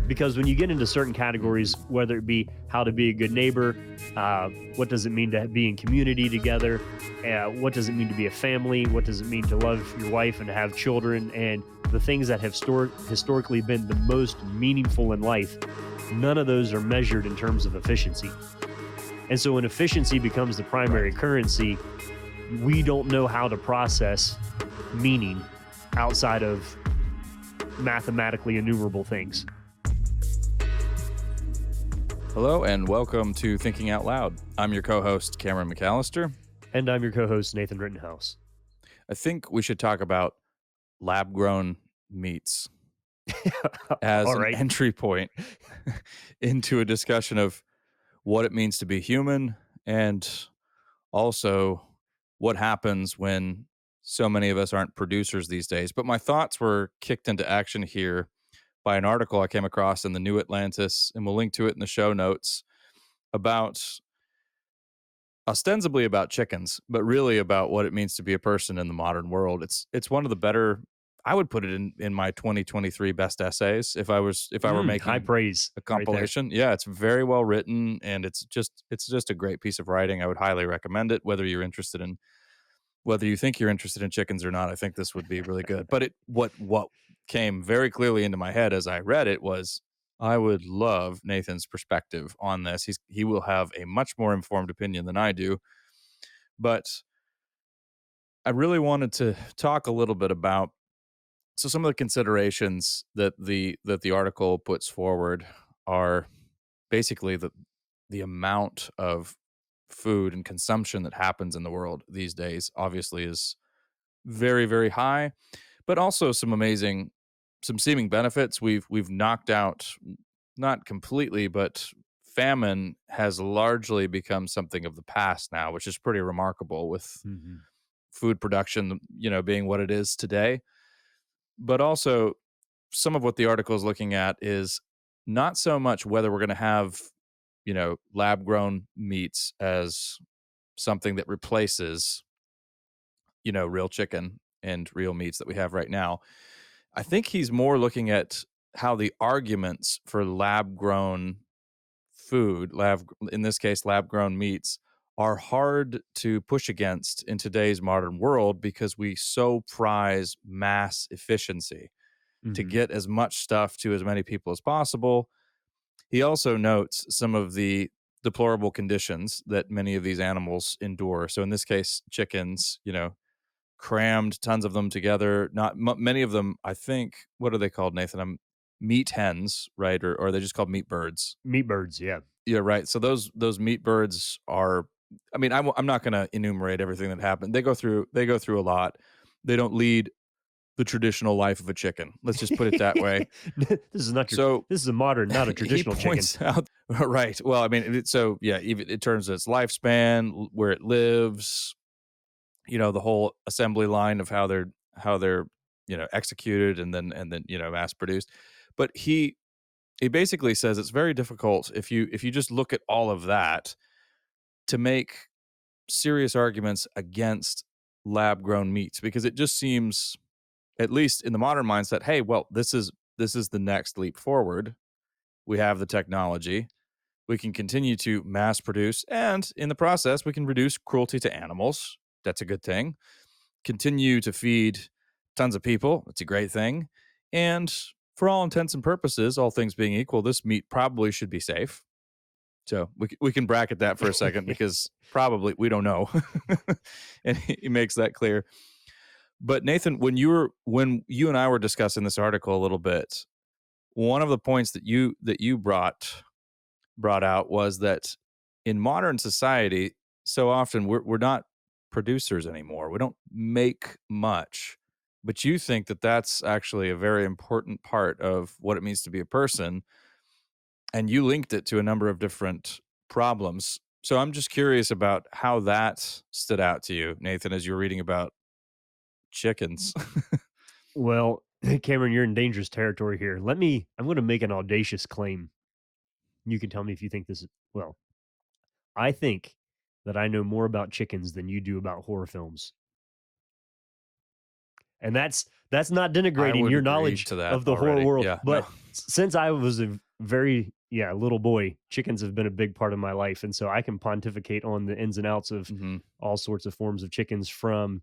Because when you get into certain categories, whether it be how to be a good neighbor, what does it mean to be in community together, what does it mean to be a family, what does it mean to love your wife and to have children, and the things that have historically been the most meaningful in life, none of those are measured in terms of efficiency. And so when efficiency becomes the primary currency, we don't know how to process meaning outside of mathematically enumerable things. Hello and welcome to Thinking Out Loud. I'm your co-host, Cameron McAllister. And I'm your co-host, Nathan Rittenhouse. I think we should talk about lab-grown meats as All an right. entry point into a discussion of what it means to be human and also what happens when so many of us aren't producers these days. But my thoughts were kicked into action here by an article I came across in the New Atlantis, and we'll link to it in the show notes, about ostensibly about chickens, but really about what it means to be a person in the modern world. It's one of the better, I would put it in my 2023 best essays if I were High making praise. a compilation. Yeah, it's very well written and it's just a great piece of writing. I would highly recommend it, whether you think you're interested in chickens or not. I think this would be really good. But what came very clearly into my head as I read it was, I would love Nathan's perspective on this. He will have a much more informed opinion than I do. But I really wanted to talk a little bit about some of the considerations that the article puts forward are basically the amount of food and consumption that happens in the world these days obviously is very, very high, but also some seeming benefits. We've knocked out, not completely, but famine has largely become something of the past now, which is pretty remarkable with food production, being what it is today. But also some of what the article is looking at is not so much whether we're going to have, lab grown meats as something that replaces, real chicken and real meats that we have right now. I think he's more looking at how the arguments for lab grown food, in this case, lab grown meats, are hard to push against in today's modern world because we so prize mass efficiency to get as much stuff to as many people as possible. He also notes some of the deplorable conditions that many of these animals endure. So in this case, chickens, crammed tons of them together. Not many of them, I think, what are they called, Nathan? Meat hens, right? Or are they just called meat birds? Meat birds, yeah. Yeah, right. So those meat birds are, I mean, I'm not going to enumerate everything that happened. They go through a lot. They don't lead the traditional life of a chicken. Let's just put it that way. This is a modern, not a traditional he chicken. points out, right. Well, I mean, even in terms of its lifespan, where it lives, the whole assembly line of how they're executed and then mass produced. But he basically says it's very difficult if you just look at all of that to make serious arguments against lab grown meats, because it just seems, at least in the modern mindset, hey, well, this is the next leap forward. We have the technology. We can continue to mass produce, and in the process, we can reduce cruelty to animals. That's a good thing. Continue to feed tons of people. That's a great thing. And for all intents and purposes, all things being equal, this meat probably should be safe. So we can bracket that for a second because probably we don't know. And he makes that clear. But Nathan, when you and I were discussing this article a little bit, one of the points that you brought out was that in modern society, so often we're not producers anymore. We don't make much. But you think that that's actually a very important part of what it means to be a person. And you linked it to a number of different problems. So I'm just curious about how that stood out to you, Nathan, as you were reading about chickens. Well, Cameron, you're in dangerous territory here. I'm going to make an audacious claim. You can tell me if you think this is, well, I think that I know more about chickens than you do about horror films. And that's not I denigrating would your agree knowledge to that of the horror already. world. Yeah, no. But since I was a very little boy, chickens have been a big part of my life, and so I can pontificate on the ins and outs of Mhm. all sorts of forms of chickens, from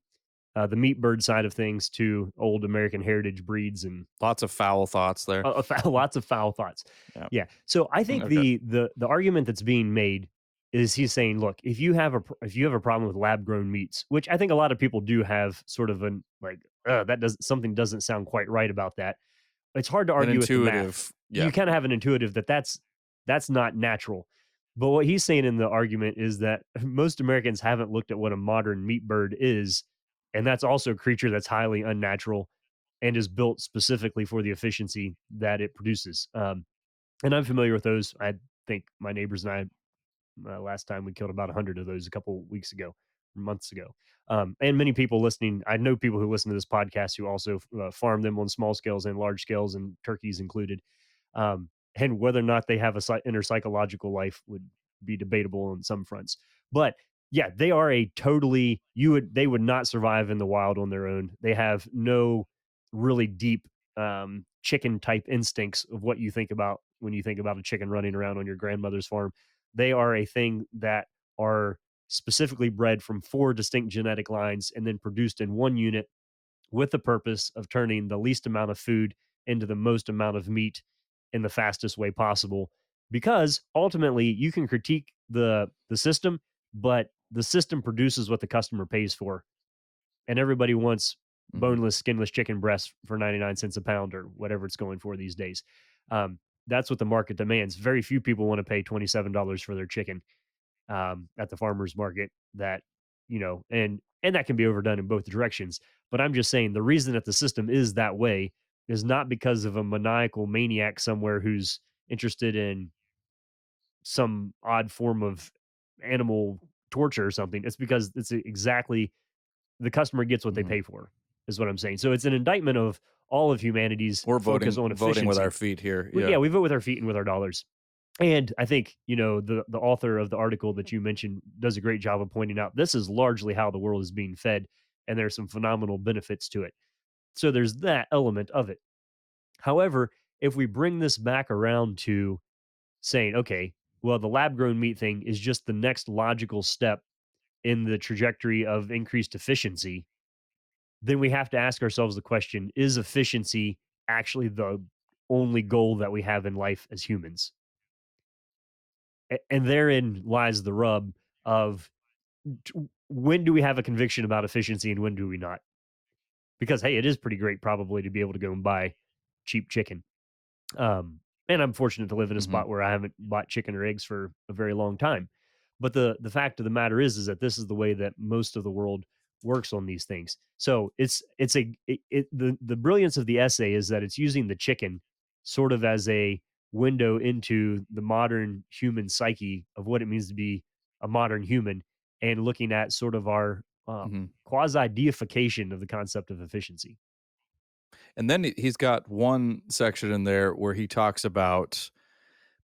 the meat bird side of things to old American heritage breeds and Lots of foul thoughts there. lots of foul thoughts. Yeah. Yeah. So I think Okay. the argument that's being made is he's saying, look, if you have a problem with lab grown meats, which I think a lot of people do have, sort of an like that does something doesn't sound quite right about that. It's hard to An argue with the math. intuitive, yeah. You kind of have an intuitive that's not natural. But what he's saying in the argument is that most Americans haven't looked at what a modern meat bird is, and that's also a creature that's highly unnatural and is built specifically for the efficiency that it produces. And I'm familiar with those. I think my neighbors and I, last time we killed about 100 of those a couple weeks ago, months ago. And many people listening, I know people who listen to this podcast who also farm them on small scales and large scales, and turkeys included. And whether or not they have a inner psychological life would be debatable on some fronts. But yeah, they are a totally they would not survive in the wild on their own. They have no really deep chicken type instincts of what you think about when you think about a chicken running around on your grandmother's farm. They are a thing that are specifically bred from 4 distinct genetic lines and then produced in one unit with the purpose of turning the least amount of food into the most amount of meat in the fastest way possible. Because ultimately you can critique the system, but the system produces what the customer pays for. And everybody wants Mhm. boneless, skinless chicken breasts for 99 cents a pound or whatever it's going for these days. That's what the market demands. Very few people want to pay $27 for their chicken at the farmer's market. That and that can be overdone in both directions. But I'm just saying the reason that the system is that way is not because of a maniacal maniac somewhere who's interested in some odd form of animal torture or something. It's because it's exactly the customer gets what they Mhm. pay for, is what I'm saying. So it's an indictment of all of humanity's We're focus on voting with our efficiency. feet here. Yeah, Yeah. we vote with our feet and with our dollars. And I think, the author of the article that you mentioned does a great job of pointing out this is largely how the world is being fed, and there's some phenomenal benefits to it. So there's that element of it. However, if we bring this back around to saying, okay, well, the lab grown meat thing is just the next logical step in the trajectory of increased efficiency, then we have to ask ourselves the question, is efficiency actually the only goal that we have in life as humans? And therein lies the rub of when do we have a conviction about efficiency and when do we not? Because hey, it is pretty great probably to be able to go and buy cheap chicken. And I'm fortunate to live in a Mhm. spot where I haven't bought chicken or eggs for a very long time. But the fact of the matter is that this is the way that most of the world works on these things. So the brilliance of the essay is that it's using the chicken sort of as a window into the modern human psyche of what it means to be a modern human, and looking at sort of our Mhm. quasi deification of the concept of efficiency. And then he's got one section in there where he talks about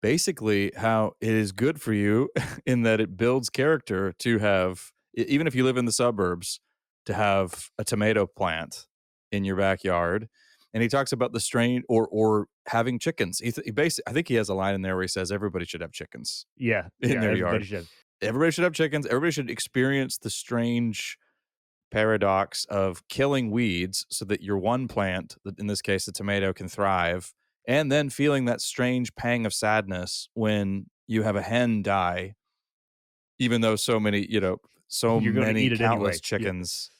basically how it is good for you in that it builds character to have even if you live in the suburbs, to have a tomato plant in your backyard. And he talks about the strain or having chickens. He basically, I think he has a line in there where he says everybody should have chickens Yeah, in yeah, their everybody yard. should. Everybody should have chickens. Everybody should experience the strange paradox of killing weeds so that your one plant, in this case the tomato, can thrive, and then feeling that strange pang of sadness when you have a hen die, even though so You're going to many eat it countless anyway. Yeah. chickens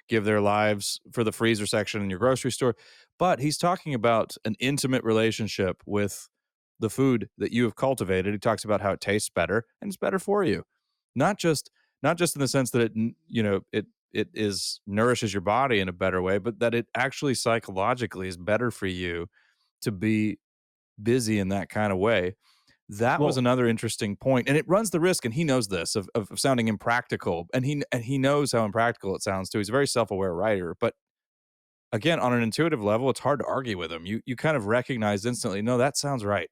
give their lives for the freezer section in your grocery store. But he's talking about an intimate relationship with the food that you have cultivated. He talks about how it tastes better and it's better for you, not just in the sense that it is nourishes your body in a better way, but that it actually psychologically is better for you to be busy in that kind of way. That was Well, another interesting point, and it runs the risk, and he knows this, of sounding impractical, and he knows how impractical it sounds too. He's a very self-aware writer, but again, on an intuitive level, it's hard to argue with him. You kind of recognize instantly, no, that sounds right.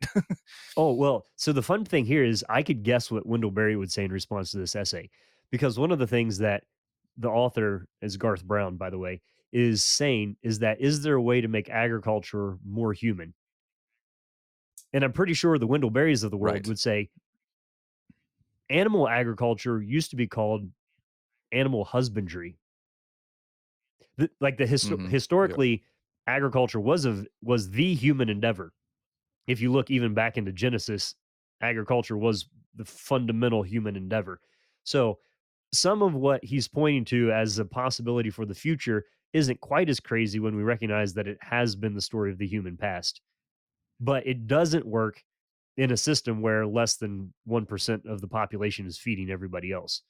well, so the fun thing here is I could guess what Wendell Berry would say in response to this essay, because one of the things that the author is Garth Brown, by the way. is saying is that, is there a way to make agriculture more human? And I'm pretty sure the Wendell Berries of the world Right. would say animal agriculture used to be called animal husbandry. Like Yeah. historically, agriculture was the human endeavor. If you look even back into Genesis, agriculture was the fundamental human endeavor. So some of what he's pointing to as a possibility for the future isn't quite as crazy when we recognize that it has been the story of the human past. But it doesn't work in a system where less than 1% of the population is feeding everybody else.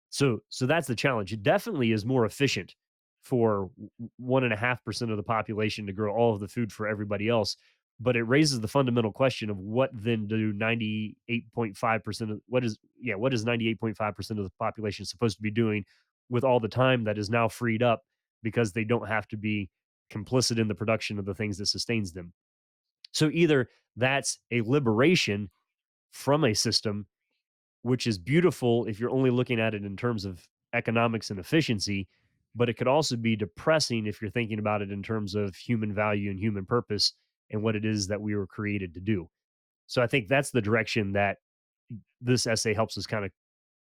So that's the challenge. It definitely is more efficient for 1.5% of the population to grow all of the food for everybody else. But it raises the fundamental question of what then do 98.5% of what is 98.5% of the population supposed to be doing with all the time that is now freed up because they don't have to be complicit in the production of the things that sustains them. So either that's a liberation from a system, which is beautiful if you're only looking at it in terms of economics and efficiency, but it could also be depressing if you're thinking about it in terms of human value and human purpose and what it is that we were created to do. So I think that's the direction that this essay helps us kind of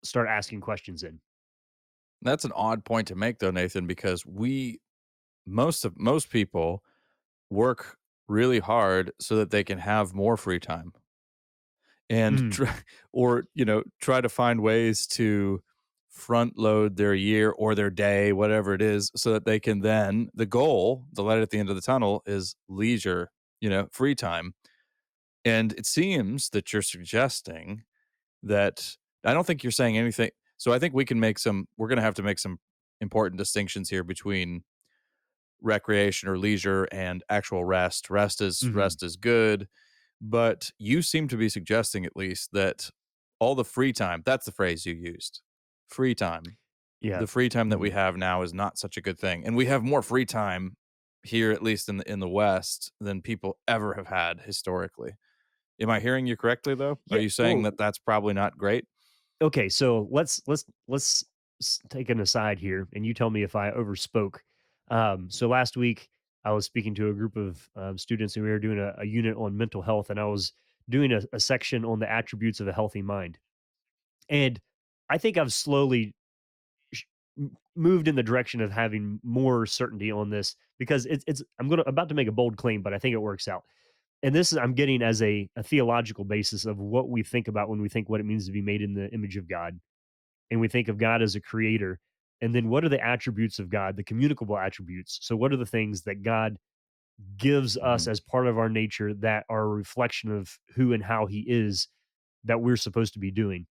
start asking questions in. That's an odd point to make though, Nathan, because most people work really hard so that they can have more free time and Mm, try, or try to find ways to front load their year or their day, whatever it is, so that they can then the light at the end of the tunnel is leisure, free time. And it seems that you're suggesting that I don't think you're saying anything. So I think we're going to have to make some important distinctions here between recreation or leisure and actual rest. mhm. Rest is good, but you seem to be suggesting at least that all the free time, that's the phrase you used. Free time. Yeah. The free time that we Mhm. have now is not such a good thing. And we have more free time here, at least in the West, than people ever have had historically. Am I hearing you correctly though? Are Yeah. you saying Well, that that's probably not great? okay. So let's take an aside here, and you tell me if I overspoke. So last week I was speaking to a group of students, and we were doing a unit on mental health, and I was doing a section on the attributes of a healthy mind. And I think I've slowly moved in the direction of having more certainty on this because it's about to make a bold claim, but I think it works out. And this is I'm getting as a theological basis of what we think about when we think what it means to be made in the image of God, and we think of God as a creator. And then what are the attributes of God, the communicable attributes? So what are the things that God gives us Mhm. as part of our nature that are a reflection of who and how he is that we're supposed to be doing?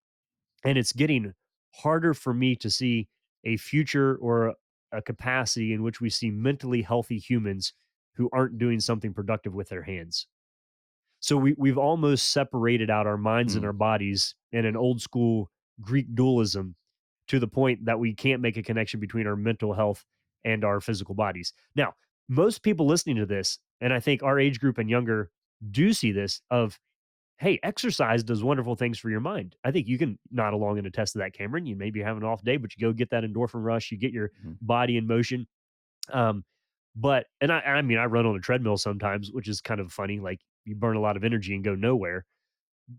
And it's getting harder for me to see a future or a capacity in which we see mentally healthy humans who aren't doing something productive with their hands. So we've almost separated out our minds and Mm. our bodies in an old school Greek dualism to the point that we can't make a connection between our mental health and our physical bodies. Now, most people listening to this, and I think our age group and younger do see this of, hey, exercise does wonderful things for your mind. I think you can nod along and attest to that, Cameron. You maybe have an off day, but you go get that endorphin rush, you get your Mhm. body in motion. Um, but and I mean I run on a treadmill sometimes, which is kind of funny. Like you burn a lot of energy and go nowhere.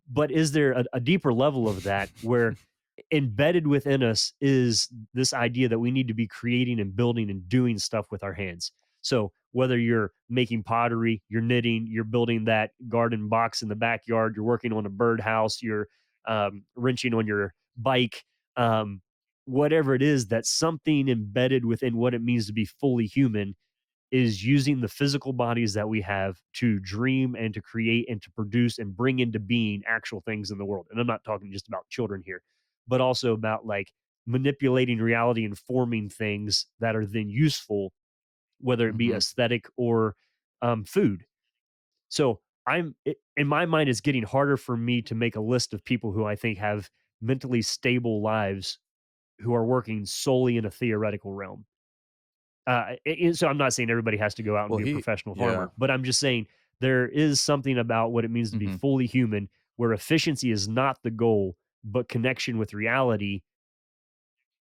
But is there a deeper level of that where embedded within us is this idea that we need to be creating and building and doing stuff with our hands? So whether you're making pottery, you're knitting, you're building that garden box in the backyard, you're working on a birdhouse, you're wrenching on your bike, um, whatever it is, that's something embedded within what it means to be fully human is using the physical bodies that we have to dream and to create and to produce and bring into being actual things in the world. And I'm not talking just about children here, but also about like manipulating reality and forming things that are then useful, whether it be Mhm. aesthetic or food. So in my mind, it's getting harder for me to make a list of people who I think have mentally stable lives who are working solely in a theoretical realm. So I'm not saying everybody has to go out and Well, be a professional yeah. farmer, but I'm just saying there is something about what it means to be Mhm. fully human where efficiency is not the goal, but connection with reality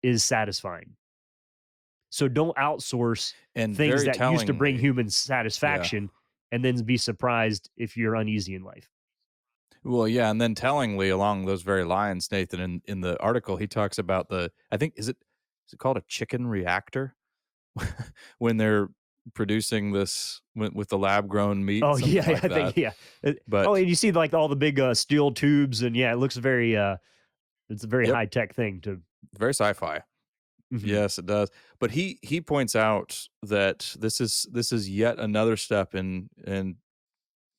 is satisfying. So don't outsource And things very that used to bring tellingly, human yeah. satisfaction and then be surprised if you're uneasy in life. Well, yeah, and then tellingly along those very lines, Nathan, in the article, he talks about the I think is it called a chicken reactor? When they're producing this with the lab grown meat, Oh something yeah, like I that. think yeah. Oh, But and you see like all the big steel tubes, and yeah, it looks very. It's a very yep, high tech thing to. very sci-fi. Mhm. Yes, it does. But he points out that this is yet another step in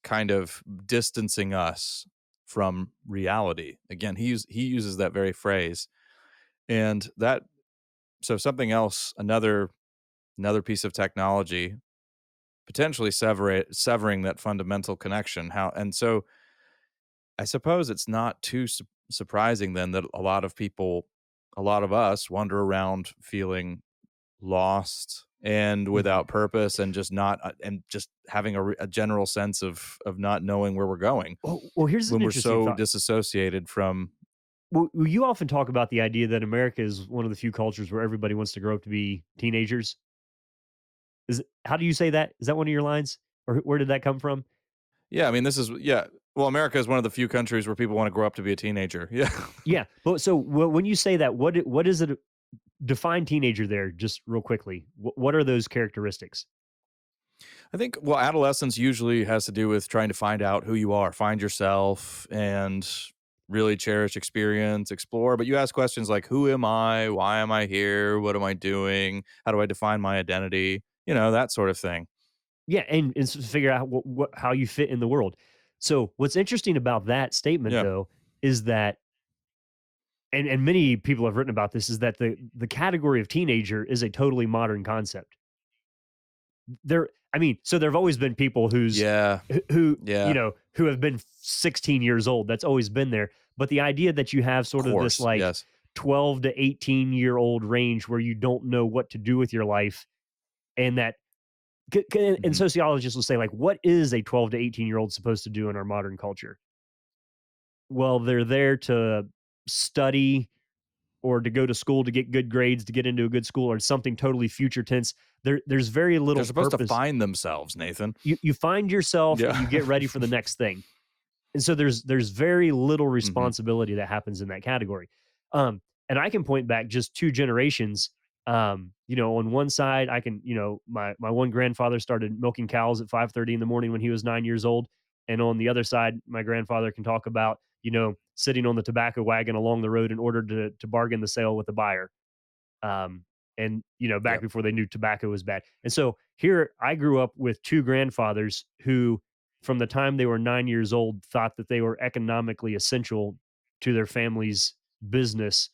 kind of distancing us from reality. Again, he uses that very phrase. And that so something else, another piece of technology potentially severing that fundamental connection. How and so I suppose it's not too surprising then that a lot of people, a lot of us wander around feeling lost and Mhm. without purpose and just not and just having a general sense of not knowing where we're going Well, here's an when we're interesting so thought. disassociated from. Well, you often talk about the idea that America is one of the few cultures where everybody wants to grow up to be teenagers. How do you say that? Is that one of your lines, or where did that come from? Yeah, I mean this is yeah, well, America is one of the few countries where people want to grow up to be a teenager. Yeah. Yeah, but so when you say that, what is it? Define teenager there, just real quickly. What are those characteristics? I think, well, adolescence usually has to do with trying to find out who you are, find yourself, and really cherish experience, explore. But you ask questions like, who am I? Why am I here? What am I doing? How do I define my identity? That sort of thing. Yeah, and figure out how you fit in the world. So what's interesting about that statement, Yeah. though, is that and many people have written about this, is that the category of teenager is a totally modern concept. I mean, so there have always been people Yeah. Yeah. who have been 16 years old. That's always been there. But the idea that you have Of sort of this course. like Yes. 12 to 18-year-old range where you don't know what to do with your life, and that and Hmm. sociologists will say, like, what is a 12 to 18-year-old supposed to do in our modern culture? Well, they're there to study or to go to school to get good grades, to get into a good school, or something totally future tense. There's very They're little supposed to purpose. find themselves, Nathan. You find yourself and Yeah. you get ready for the next thing. And so there's very little Hmm. responsibility that happens in that category. And I can point back just 2 generations. On one side, I can, my one grandfather started milking cows at 5:30 in the morning when he was 9 years old. And on the other side, my grandfather can talk about, sitting on the tobacco wagon along the road in order to bargain the sale with the buyer. um, and back Yep. before they knew tobacco was bad. And so here I grew up with two grandfathers who, from the time they were 9 years old, thought that they were economically essential to their family's business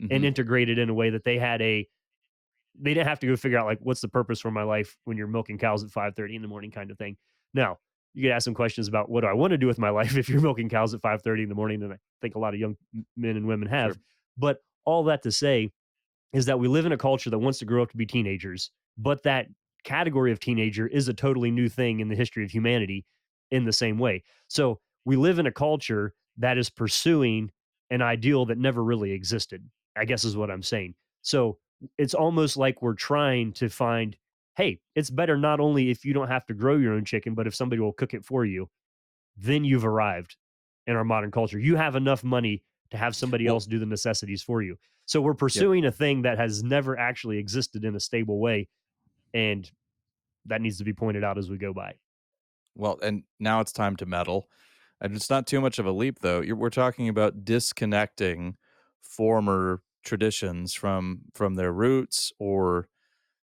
and Hmm. integrated in a way that they didn't have to go figure out like what's the purpose for my life when you're milking cows at 5:30 in the morning kind of thing. Now, you could ask some questions about what do I want to do with my life if you're milking cows at 5:30 in the morning, and I think a lot of young men and women have. Sure. But all that to say is that we live in a culture that wants to grow up to be teenagers, but that category of teenager is a totally new thing in the history of humanity in the same way. So we live in a culture that is pursuing an ideal that never really existed, I guess is what I'm saying. So it's almost like we're trying to find, hey, it's better not only if you don't have to grow your own chicken, but if somebody will cook it for you, then you've arrived in our modern culture. You have enough money to have somebody Well, else do the necessities for you. So we're yep. pursuing a thing that has never actually existed in a stable way. And that needs to be pointed out as we go by. Well, and now it's time to meddle. And it's not too much of a leap, though. We're talking about disconnecting former traditions from their roots or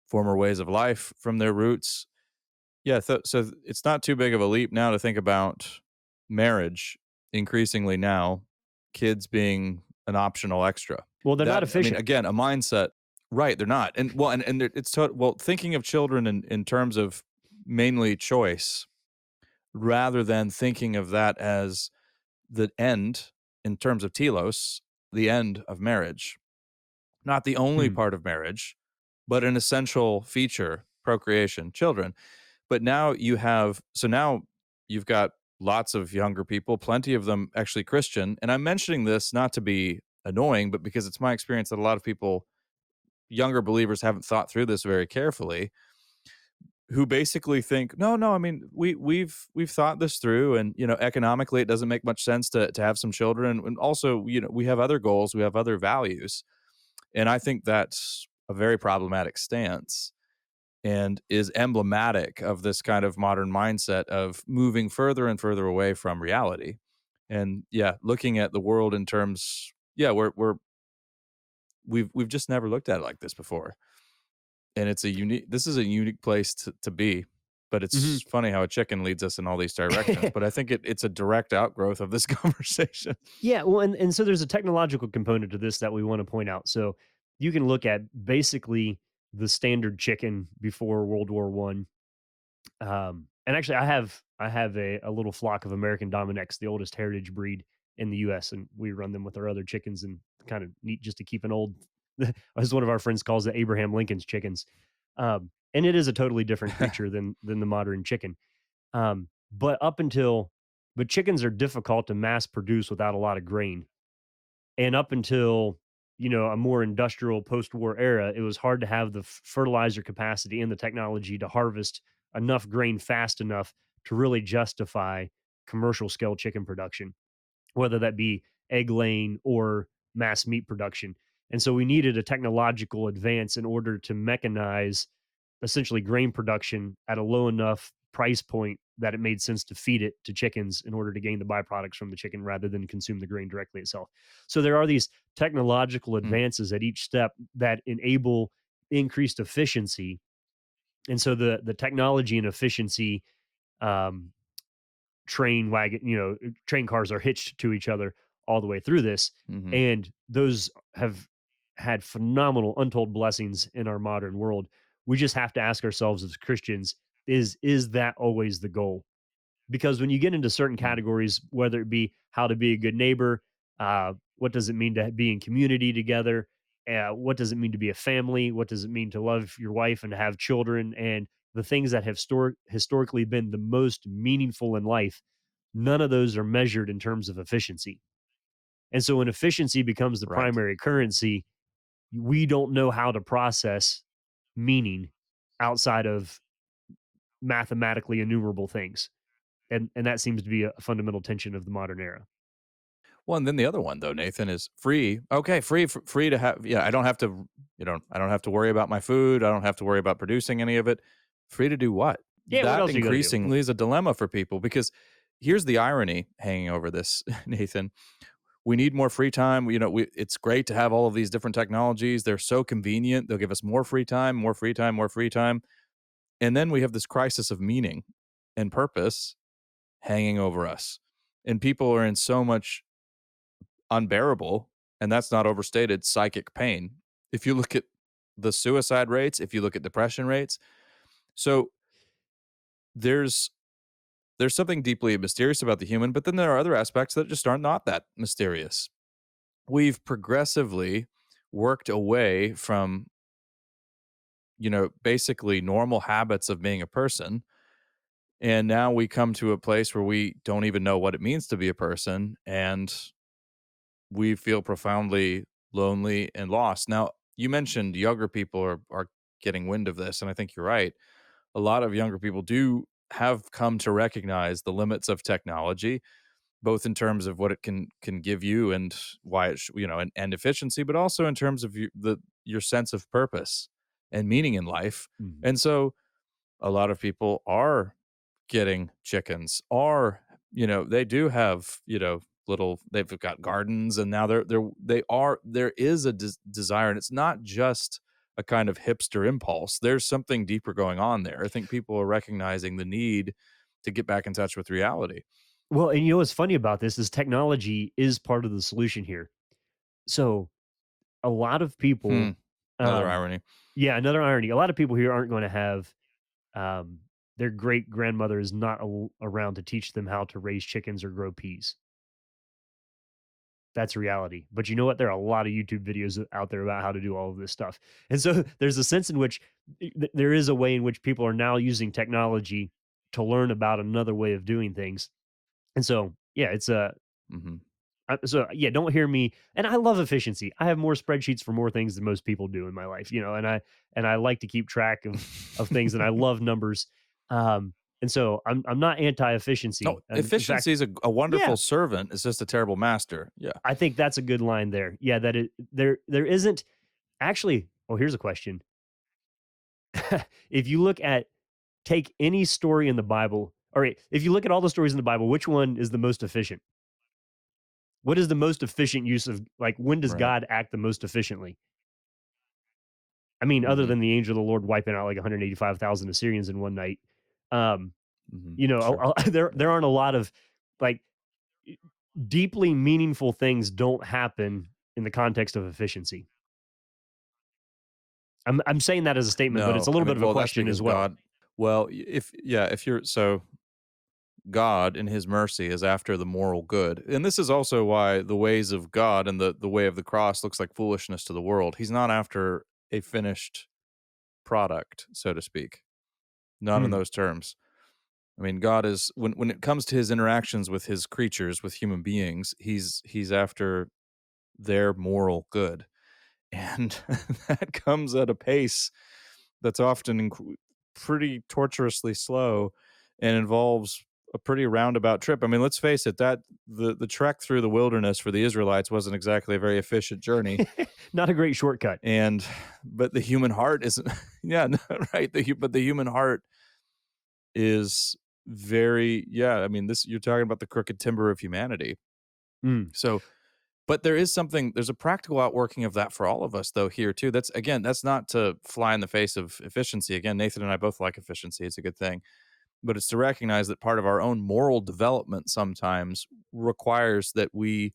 former ways of life from their roots. Yeah, so it's not too big of a leap now to think about marriage increasingly now, kids being an optional extra. Well, they're not That I mean, efficient. again, a mindset, right? They're not, and well, and it's well, thinking of children in terms of mainly choice rather than thinking of that as the end in terms of telos, the end of marriage. Not the only Hmm. part of marriage, but an essential feature, procreation, children. But now now you've got lots of younger people, plenty of them actually Christian. And I'm mentioning this not to be annoying, but because it's my experience that a lot of people younger believers haven't thought through this very carefully, who basically think, no, no, I mean, we've thought this through, and economically, it doesn't make much sense to have some children, and also, we have other goals, we have other values, and I think that's a very problematic stance, and is emblematic of this kind of modern mindset of moving further and further away from reality. And yeah, looking at the world in terms, yeah, we've just never looked at it like this before. And this is a unique place to be. But Mhm. it's funny how a chicken leads us in all these directions. But I think it's a direct outgrowth of this conversation. Yeah, well, and so there's a technological component to this that we want to point out. So you can look at basically the standard chicken before World War One. And actually, I have a little flock of American Dominics, the oldest heritage breed in the U.S., and we run them with our other chickens, and kind of neat just to keep an old, as one of our friends calls it, Abraham Lincoln's chickens. And it is a totally different creature than the modern chicken. But but chickens are difficult to mass produce without a lot of grain. And up until, a more industrial post-war era, it was hard to have the fertilizer capacity and the technology to harvest enough grain fast enough to really justify commercial scale chicken production, whether that be egg laying or mass meat production. And so we needed a technological advance in order to mechanize essentially grain production at a low enough price point that it made sense to feed it to chickens in order to gain the byproducts from the chicken rather than consume the grain directly itself. So there are these technological Mm, advances at each step that enable increased efficiency. And so the technology and efficiency, um, train cars are hitched to each other all the way through this. mhm, And those have had phenomenal untold blessings in our modern world. We just have to ask ourselves as Christians, is that always the goal? Because when you get into certain mm, categories, whether it be how to be a good neighbor, what does it mean to be in community together, what does it mean to be a family, what does it mean to love your wife and to have children, and the things that have historically been the most meaningful in life, none of those are measured in terms of efficiency. And so when efficiency becomes the right. primary currency, we don't know how to process meaning outside of mathematically enumerable things. And that seems to be a fundamental tension of the modern era. Well, and then the other one though, Nathan, is free. Okay, free to have. Yeah, I don't have to. I don't have to worry about my food. I don't have to worry about producing any of it. Free to do what? Yeah, what That else are you gonna do? increasingly is a dilemma for people because here's the irony hanging over this, Nathan. We need more free time. It's great to have all of these different technologies. They're so convenient. They'll give us more free time, more free time, more free time. And then we have this crisis of meaning and purpose hanging over us. And people are in so much unbearable, and that's not overstated, psychic pain. If you look at the suicide rates, if you look at depression rates, so there's there's something deeply mysterious about the human, but then there are other aspects that just aren't not that mysterious. We've progressively worked away from, basically normal habits of being a person. And now we come to a place where we don't even know what it means to be a person. And we feel profoundly lonely and lost. Now, you mentioned younger people are getting wind of this, and I think you're right. A lot of younger people do have come to recognize the limits of technology, both in terms of what it can give you and why and efficiency, but also in terms of your sense of purpose and meaning in life. Mhm. And so a lot of people are getting chickens, or they do have they've got gardens, and now there is a desire, and it's not just a kind of hipster impulse. There's something deeper going on there. I think people are recognizing the need to get back in touch with reality. Well, and what's funny about this is technology is part of the solution here. So a lot of Hmm. people, Another um, irony. yeah, another irony. A lot of people here aren't going to have um, their great grandmother is not around to teach them how to raise chickens or grow peas. That's reality. But you know what? There are a lot of YouTube videos out there about how to do all of this stuff. And so there's a sense in which there is a way in which people are now using technology to learn about another way of doing things. And so, yeah, it's a Hmm. So yeah, don't hear me. And I love efficiency. I have more spreadsheets for more things than most people do in my life, and I like to keep track of things, and I love numbers. Um, and so I'm not No, anti-efficiency. And in fact, efficiency is a yeah, wonderful servant. It's just a terrible master. Yeah. I think that's a good line there. Yeah, that there isn't actually. Oh, here's a question. If you look at take any story in the Bible, all right, if you look at all the stories in the Bible, which one is the most efficient? What is the most efficient use of like when does Right. God act the most efficiently? I mean, other Hmm. than the angel of the Lord wiping out like 185,000 Assyrians in one night, um, Hmm. a Sure. there Yeah. aren't a lot of like deeply meaningful things don't happen in the context of efficiency. I'm saying that as a statement, but it's No, a I little bit mean, of a well, that's question because as well. God. Well, if yeah, if you're so God in His mercy is after the moral good, and this is also why the ways of God and the way of the cross looks like foolishness to the world. He's not after a finished product, so to speak. Not in Mm. those terms. I mean, God is when it comes to his interactions with his creatures, with human beings, he's after their moral good. And that comes at a pace that's often pretty torturously slow and involves a pretty roundabout trip. I mean, let's face it, that the trek through the wilderness for the Israelites wasn't exactly a very efficient journey. Not a great shortcut. And but the human heart isn't yeah, no, right. But the human heart is very yeah, I mean, this you're talking about the crooked timber of humanity. Mm. So, but there's a practical outworking of that for all of us though here too. That's again, that's not to fly in the face of efficiency. Again, Nathan and I both like efficiency. It's a good thing. But it's to recognize that part of our own moral development sometimes requires that we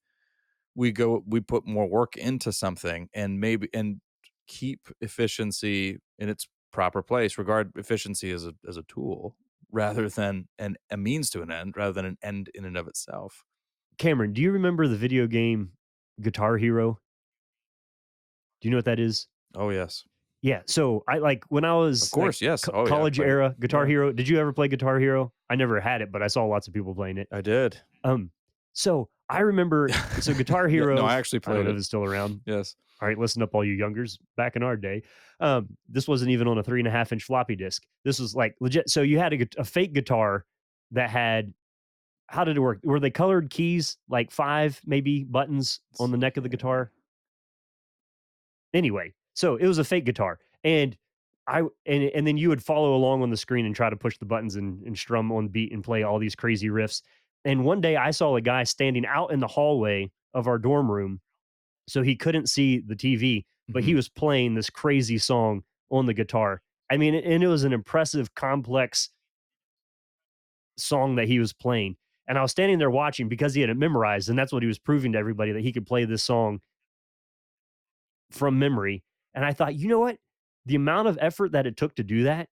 put more work into something and maybe and keep efficiency in its proper place, regard efficiency as a tool rather than a means to an end rather than an end in and of itself. Cameron, do you remember the video game Guitar Hero? Do you know what that is? Oh yes, Yeah, so I like when I of was like course, yes. Oh yeah, I college played it. era Guitar Yeah, Hero. Did you ever play Guitar Hero? I never had it, but I saw lots of people playing it. I did. Um, so I remember, so Guitar Yeah, no, Hero, I actually I don't played know if it. it's still around. Yes. All right, listen up, all you youngers. Back in our day, this wasn't even on a 3.5 inch floppy disk. This was like legit. So you had a fake guitar that had, how did it work? Were they colored keys, like five maybe buttons on Let's the neck of see the here. guitar? Anyway, so it was a fake guitar, and and then you would follow along on the screen and try to push the buttons and strum on beat and play all these crazy riffs. And one day I saw a guy standing out in the hallway of our dorm room, so he couldn't see the TV, but he Mhm. was playing this crazy song on the guitar. I mean, and it was an impressive, complex song that he was playing. And I was standing there watching because he had it memorized, and that's what he was proving to everybody, that he could play this song from memory. And I thought, you know what? The amount of effort that it took to do that,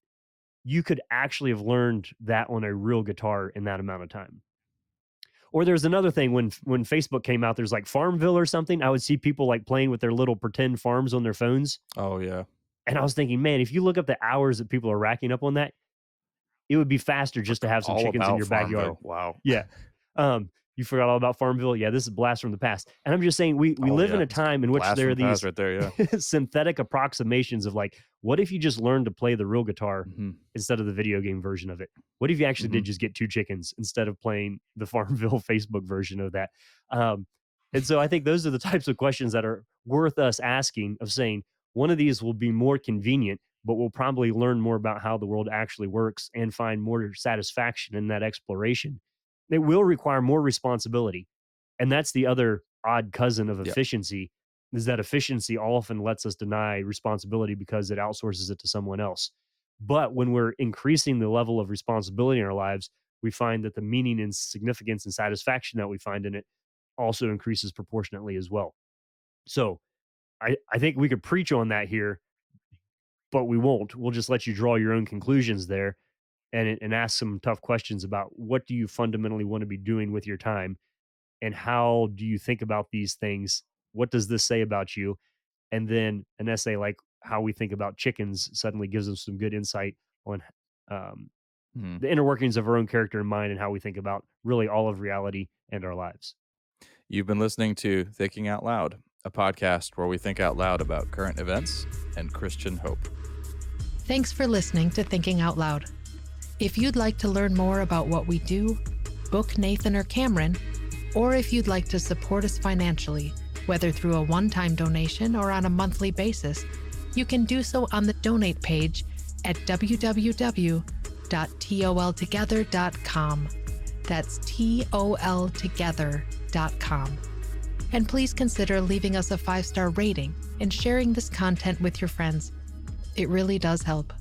you could actually have learned that on a real guitar in that amount of time. Or there's another thing when Facebook came out, there's like Farmville or something. I would see people like playing with their little pretend farms on their phones. Oh yeah. And I was thinking, man, if you look up the hours that people are racking up on that, it would be faster just to Forgot have some all chickens in about your backyard. Farmville. Wow. Yeah. You forgot all about Farmville? Yeah, this is a blast from the past. And I'm just saying we Oh live in yeah. a It's a time in which blast there from are the past these right there. Yeah. synthetic approximations of like, what if you just learned to play the real guitar Hmm. instead of the video game version of it? What if you actually Hmm. did just get two chickens instead of playing the Farmville Facebook version of that? Um, and so I think those are the types of questions that are worth us asking, of saying one of these will be more convenient, but we'll probably learn more about how the world actually works and find more satisfaction in that exploration. It will require more responsibility. And that's the other odd cousin of Yeah. efficiency, is that efficiency often lets us deny responsibility because it outsources it to someone else. But when we're increasing the level of responsibility in our lives, we find that the meaning and significance and satisfaction that we find in it also increases proportionately as well. So I think we could preach on that here, but we won't. We'll just let you draw your own conclusions there, and ask some tough questions about what do you fundamentally want to be doing with your time, and how do you think about these things? What does this say about you? And then an essay like how we think about chickens suddenly gives us some good insight on um, Mhm. the inner workings of our own character and mind, and how we think about really all of reality and our lives. You've been listening to Thinking Out Loud, a podcast where we think out loud about current events and Christian hope. Thanks for listening to Thinking Out Loud. If you'd like to learn more about what we do, book Nathan or Cameron, or if you'd like to support us financially, whether through a one-time donation or on a monthly basis, you can do so on the donate page at www.toltogether.com. That's toltogether.com. And please consider leaving us a 5-star rating and sharing this content with your friends. It really does help.